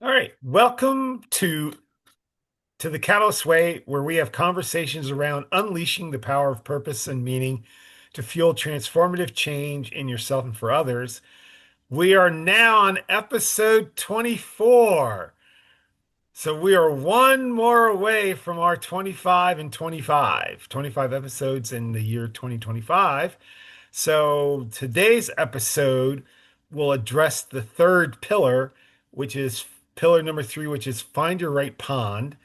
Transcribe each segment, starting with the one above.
All right, welcome to the Catalyst Way, where we have conversations around unleashing the power of purpose and meaning to fuel transformative change in yourself and for others. We are now on episode 24. So we are one more away from our 25 episodes in the year 2025. So today's episode will address the third pillar, which is pillar number three, which is find your right pond,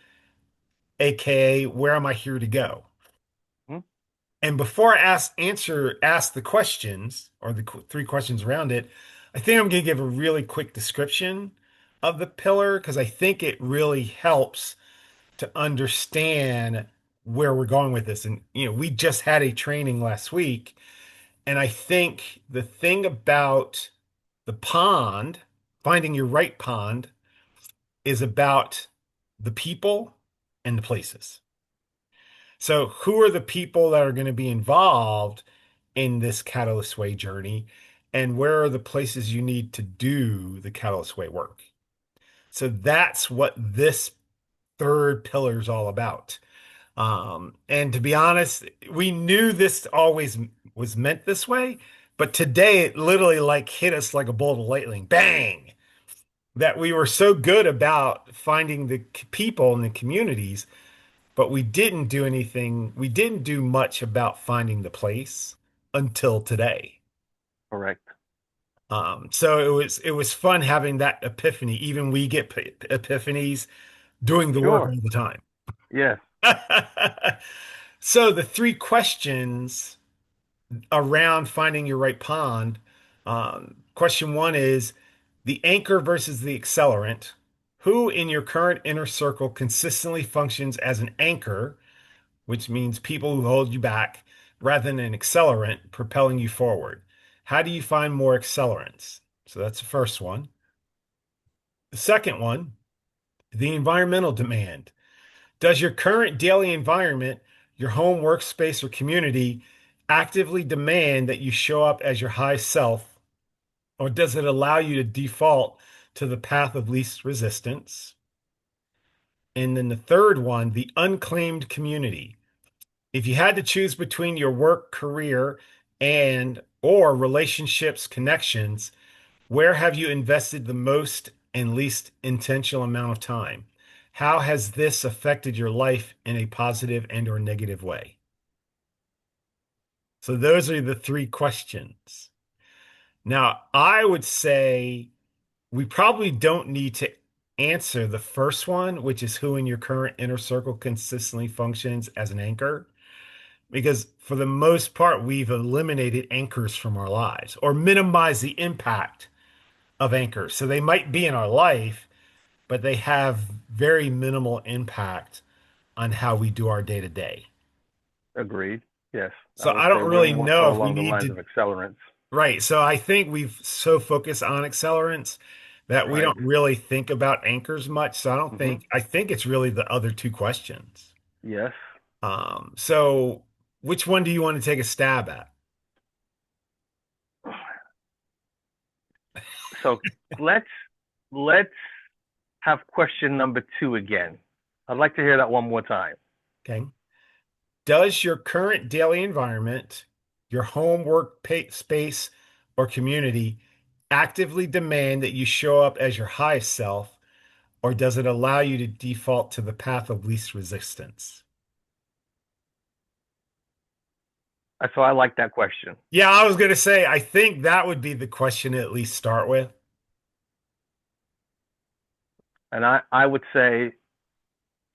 aka where am I here to go? Hmm? And before I ask the questions or the three questions around it, I think I'm going to give a really quick description of the pillar because I think it really helps to understand where we're going with this. And we just had a training last week, and I think the thing about the pond, finding your right pond, is about the people and the places. So, who are the people that are going to be involved in this Catalyst Way journey? And where are the places you need to do the Catalyst Way work? So, that's what this third pillar is all about. And to be honest, we knew this always was meant this way, but today it literally like hit us like a bolt of lightning. Bang! That we were so good about finding the people and the communities, but we didn't do anything, we didn't do much about finding the place until today. Correct. So it was fun having that epiphany. Even we get epiphanies doing the work Sure. all the time. Yes. So the three questions around finding your right pond. Question one is the anchor versus the accelerant. Who in your current inner circle consistently functions as an anchor, which means people who hold you back, rather than an accelerant propelling you forward? How do you find more accelerants? So that's the first one. The second one, the environmental demand. Does your current daily environment, your home, workspace, or community actively demand that you show up as your high self, or does it allow you to default to the path of least resistance? And then the third one, the unclaimed community. If you had to choose between your work career and or relationships connections, where have you invested the most and least intentional amount of time? How has this affected your life in a positive and or negative way? So those are the three questions. Now, I would say we probably don't need to answer the first one, which is who in your current inner circle consistently functions as an anchor, because for the most part, we've eliminated anchors from our lives or minimized the impact of anchors. So they might be in our life, but they have very minimal impact on how we do our day to day. Agreed. Yes. I So would I say don't we're really more know so if we along the need lines to, of accelerants. right. So I think we've so focused on accelerants that we Right. don't really think about anchors much. So Hmm. I think it's really the other two questions. Yes. So which one do you want to take a stab at? So let's let's have question number two again. I'd like to hear that one more time. Okay. Does your current daily environment, your home, work, space, or community actively demand that you show up as your highest self, or does it allow you to default to the path of least resistance? So I like that question. Yeah, I was going to say, I think that would be the question to at least start with. And I would say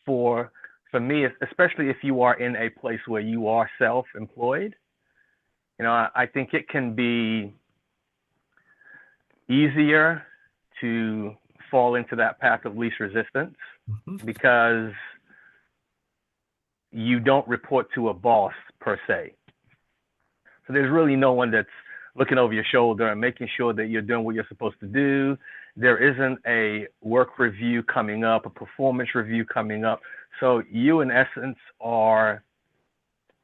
for for me, especially if you are in a place where you are self-employed, I think it can be easier to fall into that path of least resistance Mhm. because you don't report to a boss per se. So there's really no one that's looking over your shoulder and making sure that you're doing what you're supposed to do. There isn't a work review coming up, a performance review coming up. So you, in essence, are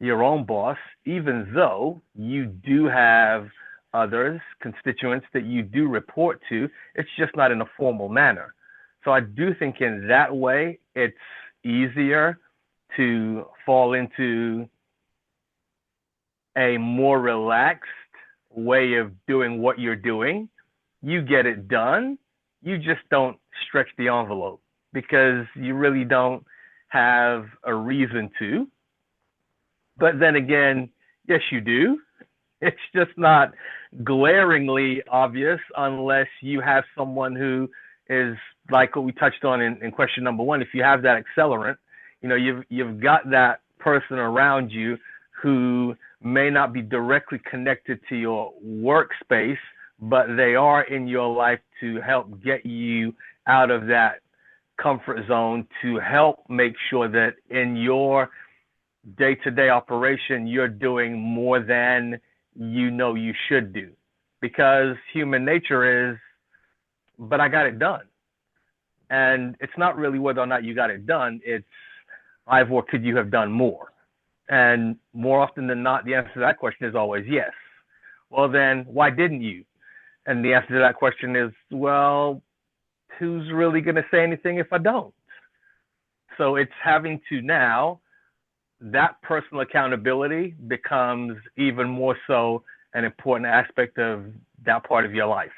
your own boss, even though you do have others, constituents that you do report to. It's just not in a formal manner. So I do think in that way, it's easier to fall into a more relaxed way of doing what you're doing. You get it done. You just don't stretch the envelope because you really don't have a reason to. But then again, yes, you do. It's just not glaringly obvious unless you have someone who is like what we touched on in question number one. If you have that accelerant, you've got that person around you who may not be directly connected to your workspace, but they are in your life to help get you out of that comfort zone, to help make sure that in your day-to-day operation you're doing more than you should do. Because human nature is, but I got it done. And it's not really whether or not you got it done, it's, Ivor, could you have done more? And more often than not, the answer to that question is always yes. Well, then why didn't you? And the answer to that question is, well, who's really going to say anything if I don't? So it's having to now, that personal accountability becomes even more so an important aspect of that part of your life.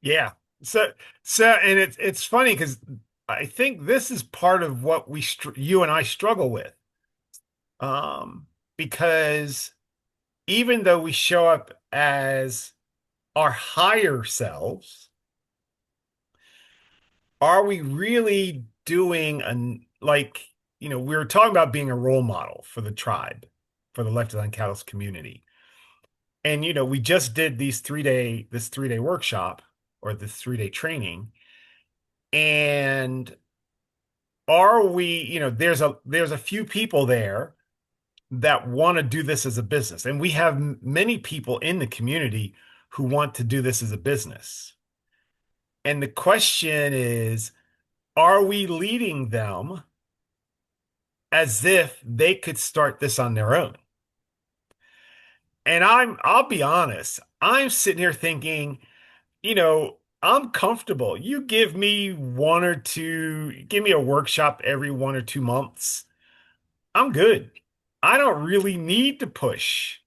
Yeah. So and it's funny because I think this is part of what you and I struggle with. Because even though we show up as our higher selves, are we really doing like, we were talking about being a role model for the tribe, for the Left on Cattle's community. And we just did this 3-day workshop or this 3-day training. And are we, there's a few people there that want to do this as a business. And we have many people in the community who want to do this as a business. And the question is, are we leading them as if they could start this on their own? And I'll be honest, I'm sitting here thinking, I'm comfortable. You give me a workshop every 1 or 2 months. I'm good. I don't really need to push.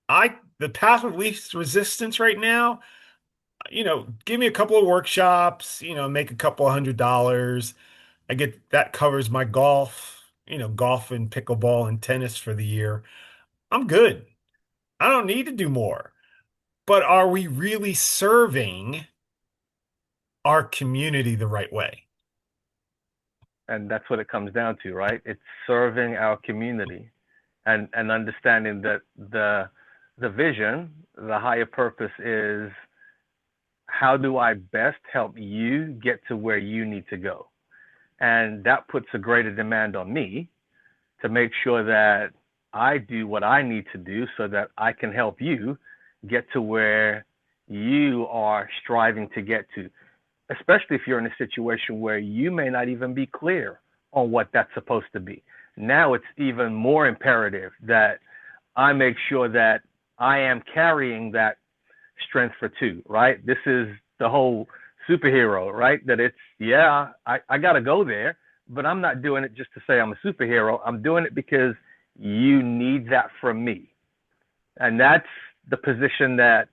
The path of least resistance right now, give me a couple of workshops, make a couple of $100. I get that covers my golf and pickleball and tennis for the year. I'm good. I don't need to do more. But are we really serving our community the right way? And that's what it comes down to, right? It's serving our community and understanding that the vision, the higher purpose is, how do I best help you get to where you need to go? And that puts a greater demand on me to make sure that I do what I need to do so that I can help you get to where you are striving to get to, especially if you're in a situation where you may not even be clear on what that's supposed to be. Now it's even more imperative that I make sure that I am carrying that strength for two, right? This is the whole superhero, right? That it's, yeah, I got to go there, but I'm not doing it just to say I'm a superhero. I'm doing it because you need that from me. And that's the position that,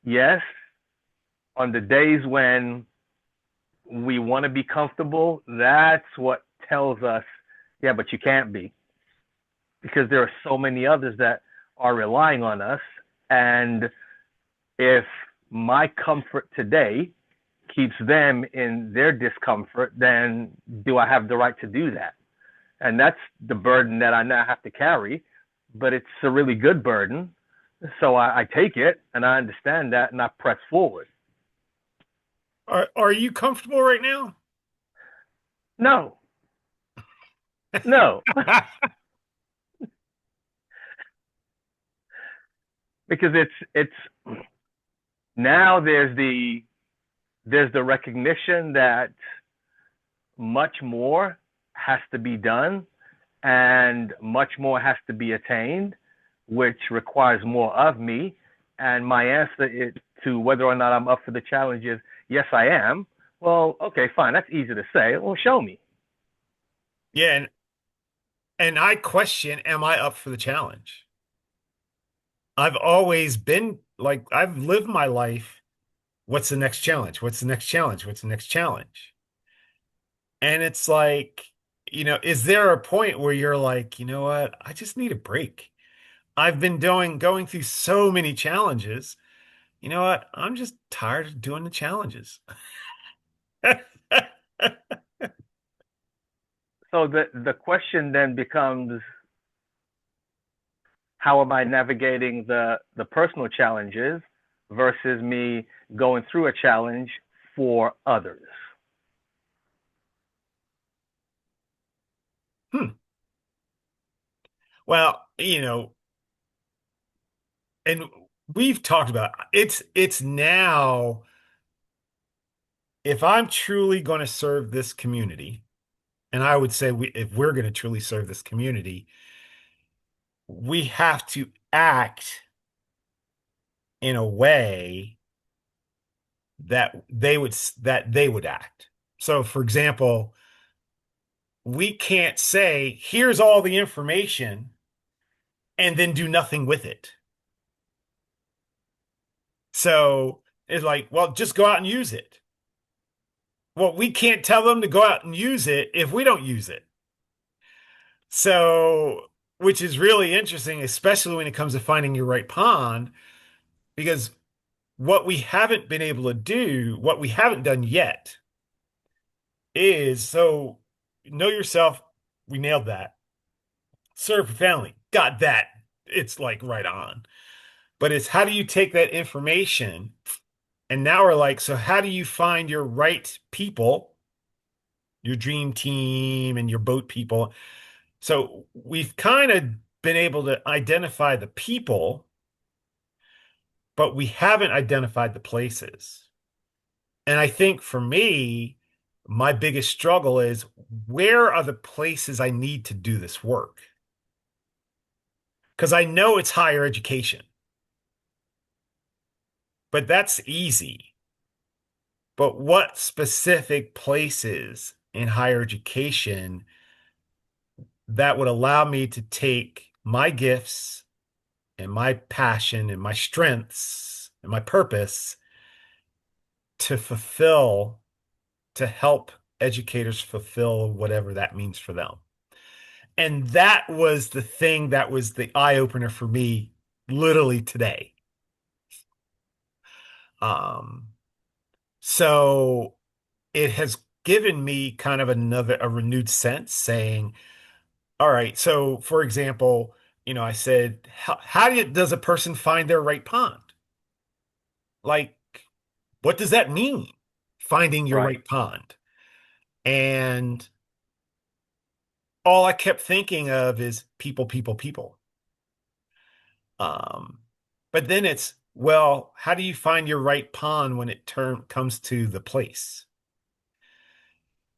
yes, on the days when we want to be comfortable, that's what tells us, yeah, but you can't be, because there are so many others that are relying on us. And if my comfort today keeps them in their discomfort, then do I have the right to do that? And that's the burden that I now have to carry, but it's a really good burden. So I take it and I understand that and I press forward. Are you comfortable right now? No, no, because it's now there's the recognition that much more has to be done and much more has to be attained, which requires more of me. And my answer to whether or not I'm up for the challenge is yes, I am. Well, okay, fine. That's easy to say. Well, show me. Yeah, and I question, am I up for the challenge? I've always been like, I've lived my life. What's the next challenge? What's the next challenge? What's the next challenge? And it's like, is there a point where you're like, you know what? I just need a break. I've been going through so many challenges. You know what? I'm just tired of doing the challenges. So the question then becomes, how am I navigating the personal challenges versus me going through a challenge for others? Hmm. Well, and we've talked about it's now if I'm truly going to serve this community, and I would say if we're going to truly serve this community, we have to act in a way that they would act. So, for example, we can't say, here's all the information and then do nothing with it. So it's like, well, just go out and use it. Well, we can't tell them to go out and use it if we don't use it. So, which is really interesting, especially when it comes to finding your right pond, because what we haven't been able to do, what we haven't done yet, is so know yourself. We nailed that. Serve profoundly. Got that. It's like right on. But it's how do you take that information? And now we're like, so how do you find your right people, your dream team and your boat people? So we've kind of been able to identify the people, but we haven't identified the places. And I think for me, my biggest struggle is where are the places I need to do this work? Because I know it's higher education, but that's easy. But what specific places in higher education that would allow me to take my gifts and my passion and my strengths and my purpose to fulfill, to help educators fulfill whatever that means for them? And that was the thing that was the eye opener for me literally today. Um, so it has given me kind of a renewed sense saying, all right, so for example, I said, does a person find their right pond? Like, what does that mean? Finding your Right. right pond. And all I kept thinking of is people, people, people. Um, but then it's, well, how do you find your right pond when it comes to the place?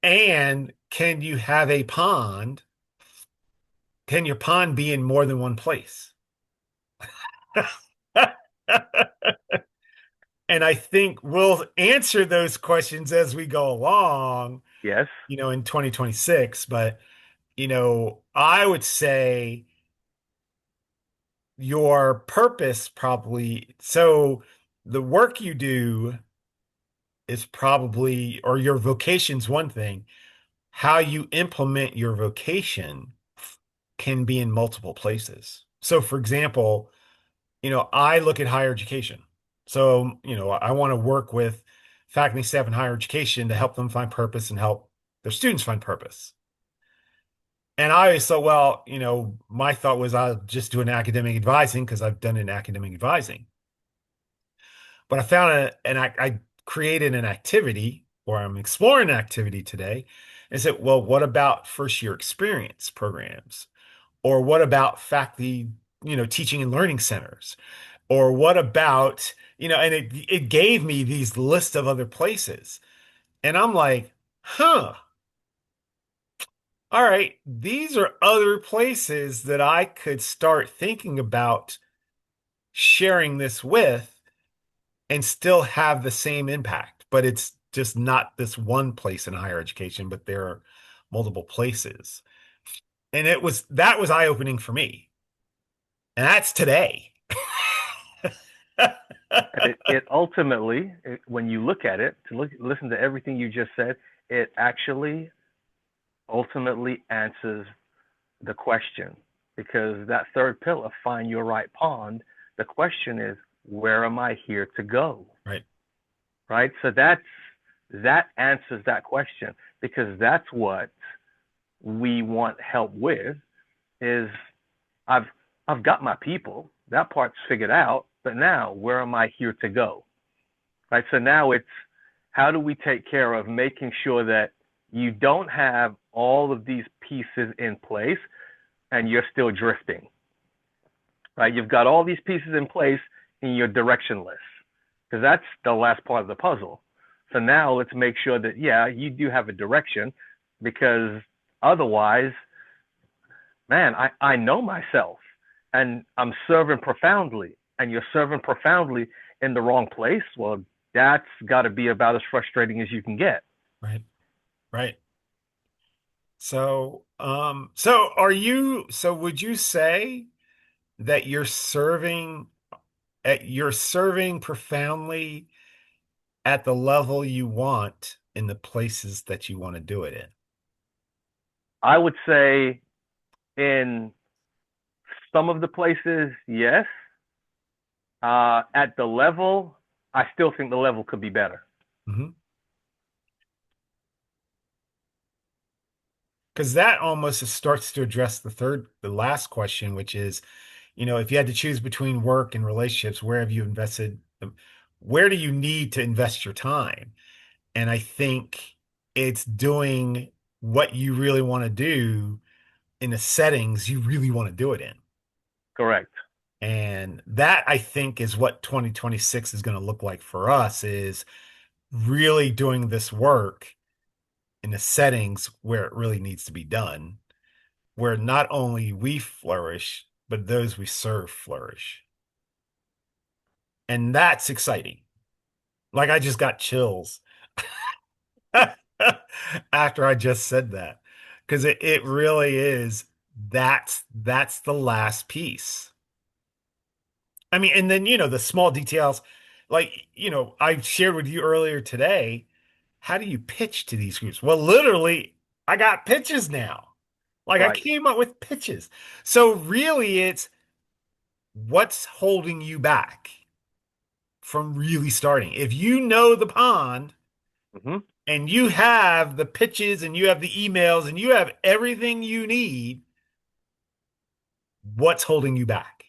And can you have a pond? Can your pond be in more than one place? And I think we'll answer those questions as we go along, Yes. in 2026. But, I would say your purpose probably, so the work you do is probably, or your vocation's one thing. How you implement your vocation can be in multiple places. So, for example, I look at higher education. So, I want to work with faculty, staff in higher education to help them find purpose and help their students find purpose. And I always thought, well, my thought was I'll just do an academic advising because I've done an academic advising. But I found I created an activity or I'm exploring an activity today and said, well, what about first year experience programs? Or what about faculty, teaching and learning centers? Or what about, and it gave me these lists of other places. And I'm like, huh, all right, these are other places that I could start thinking about sharing this with. and still have the same impact, but it's just not this one place in higher education, but there are multiple places. And that was eye-opening for me. And that's today. And it ultimately, when you look at it, listen to everything you just said, it actually ultimately answers the question. Because that third pillar, find your right pond, the question is, where am I here to go? Right. Right? So that answers that question, because that's what we want help with is I've I've got my people. That part's figured out, but now where am I here to go? Right? So now it's how do we take care of making sure that you don't have all of these pieces in place and you're still drifting. Right? You've got all these pieces in place and you're directionless. Because that's the last part of the puzzle. So now let's make sure that yeah, you do have a direction, because otherwise, man, I know myself and I'm serving profoundly, and you're serving profoundly in the wrong place. Well, that's got to be about as frustrating as you can get. Right. Right. So would you say that you're serving profoundly at the level you want in the places that you want to do it in? I would say in some of the places, yes. At the level, I still think the level could be better. Mm-hmm. Because that almost starts to address the last question, which is, if you had to choose between work and relationships, where have you invested? Where do you need to invest your time? And I think it's doing what you really want to do in the settings you really want to do it in. Correct. And that I think is what 2026 is going to look like for us is really doing this work in the settings where it really needs to be done, where not only we flourish, but those we serve flourish. And that's exciting. Like I just got chills after I just said that. Because it really is that's the last piece. I mean, and then the small details, like I shared with you earlier today, how do you pitch to these groups? Well, literally, I got pitches now. Like I Right. came up with pitches. So really it's what's holding you back from really starting. If you know the pond Mm-hmm. and you have the pitches and you have the emails and you have everything you need, what's holding you back?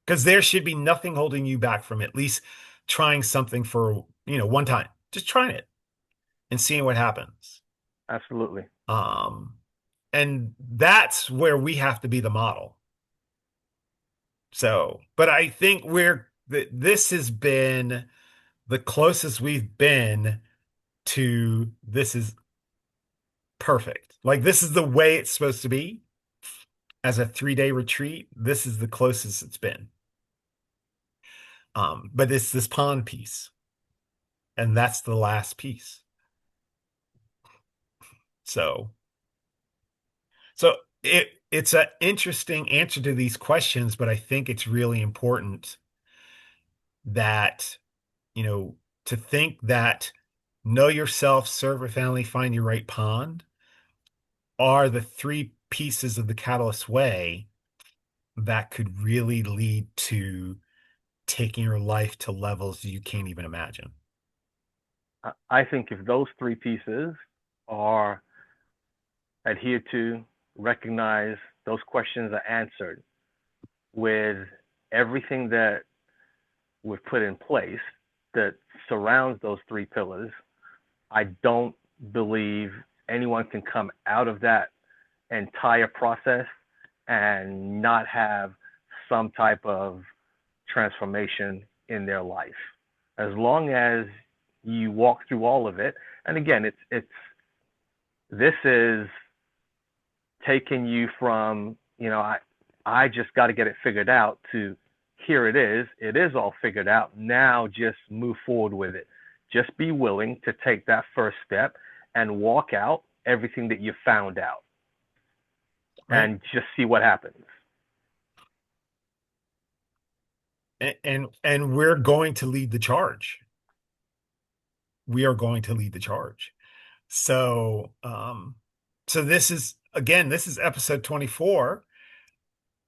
Because there should be nothing holding you back from at least trying something for, one time. Just trying it and seeing what happens. Absolutely. Um, and that's where we have to be the model. So, but I think this has been the closest we've been to this is perfect. Like this is the way it's supposed to be as a 3-day retreat. This is the closest it's been. But it's this pond piece, and that's the last piece. So, so it's an interesting answer to these questions, but I think it's really important that, you know, to think that know yourself, serve a family, find your right pond are the three pieces of the Catalyst Way that could really lead to taking your life to levels you can't even imagine. I think if those three pieces are adhered to, recognize, those questions are answered with everything that we've put in place that surrounds those three pillars, I don't believe anyone can come out of that entire process and not have some type of transformation in their life. As long as you walk through all of it, and again, it's this is taking you from I just got to get it figured out to here it is all figured out. Now just move forward with it. Just be willing to take that first step and walk out everything that you found out right? and just see what happens. And we're going to lead the charge. We are going to lead the charge. So, so this is again, this is episode 24.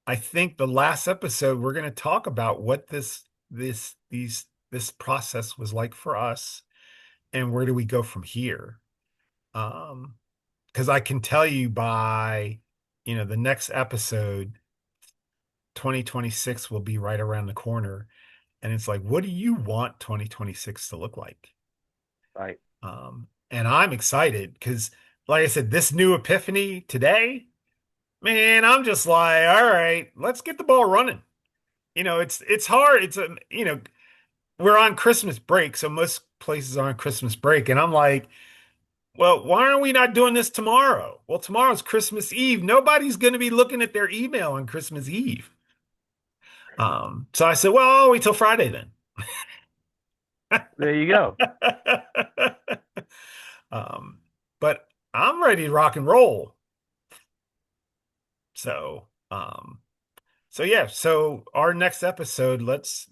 I think the last episode we're going to talk about what this process was like for us and where do we go from here. Um, because I can tell you by, the next episode, 2026 will be right around the corner. And it's like, what do you want 2026 to look like? Right. And I'm excited because, like I said, this new epiphany today, man, I'm just like, all right, let's get the ball running. It's hard. We're on Christmas break, so most places are on Christmas break, and I'm like, well, why are we not doing this tomorrow? Well, tomorrow's Christmas Eve. Nobody's going to be looking at their email on Christmas Eve. So I said, well, I'll wait till Friday then. There you go. Um, but I'm ready to rock and roll. So, so yeah, so our next episode, let's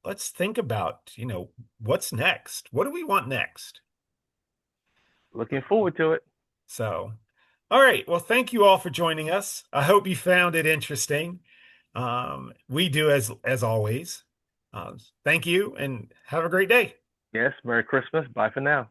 think about, what's next? What do we want next? Looking forward to it. So, all right. Well, thank you all for joining us. I hope you found it interesting. We do as always. Thank you and have a great day. Yes. Merry Christmas. Bye for now.